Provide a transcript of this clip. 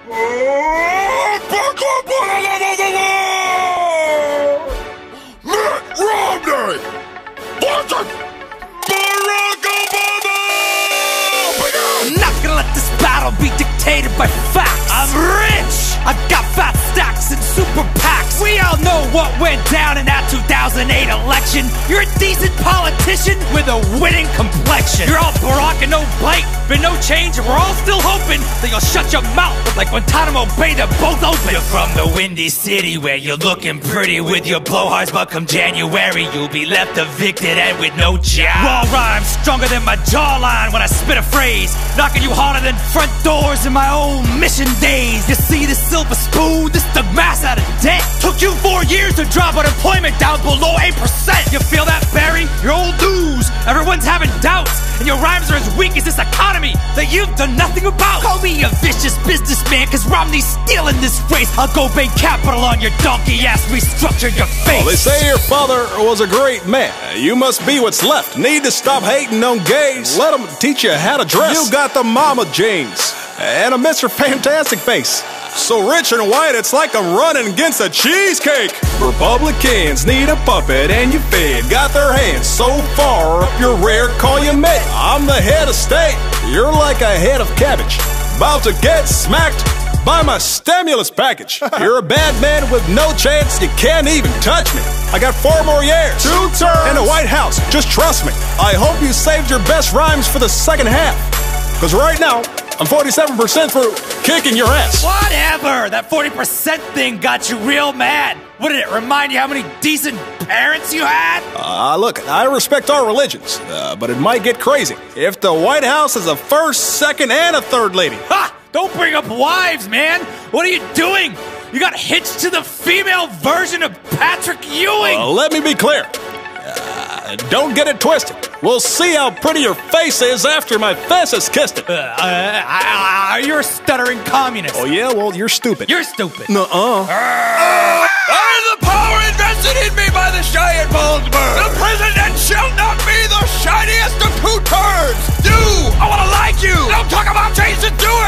Mitt Romney! Barack Obama! I'm not gonna let this battle be dictated by facts. I'm rich! I got fat stacks and super PACs. We all know what went down in that 2008 election. You're a decent politician with a winning complexion. You're all Barack and no bite, but no change, and we're all still hoping that you'll shut your mouth like Guantanamo Bay, they're both open. You're from the Windy City where you're looking pretty with your blowhards, but come January you'll be left evicted and with no job. Raw rhymes stronger than my jawline when I spit a phrase, knocking you harder than front doors in my old mission days. You see this silver spoon, this dug mass out of debt. Took you 4 years to drop unemployment down below 8%. You feel that, Barry? You're old news. Everyone's having doubts, and your rhymes are as weak as this economy that you've done nothing about. Call me a vicious businessman, cause Romney's stealing this race. I'll go bank capital on your donkey ass, restructure your face. Well, they say your father was a great man. You must be what's left. Need to stop hating on gays. Let them teach you how to dress. You got the mama jeans and a Mr. Fantastic face. So rich and white, it's like I'm running against a cheesecake. Republicans need a puppet and you fed. Got their hands so far up your rear, call you Mitt. I'm the head of state. You're like a head of cabbage, about to get smacked by my stimulus package. You're a bad man with no chance. You can't even touch me. I got 4 more years. 2 terms. In the White House. Just trust me. I hope you saved your best rhymes for the second half, cause right now I'm 47% through kicking your ass. Whatever! That 40% thing got you real mad. What did it remind you how many decent parents you had? Look, I respect our religions, but it might get crazy if the White House is a first, second, and a third lady. Ha! Don't bring up wives, man! What are you doing? You got hitched to the female version of Patrick Ewing! Let me be clear. Don't get it twisted. We'll see how pretty your face is after my face has kissed it. You're a stuttering communist. Oh yeah? Well, you're stupid. You're stupid. Nuh-uh. I am the power invested in me by the Cheyenne Bonesburg. The president shall not be the shiniest of 2 turds. I want to like you. Don't talk about change to do it.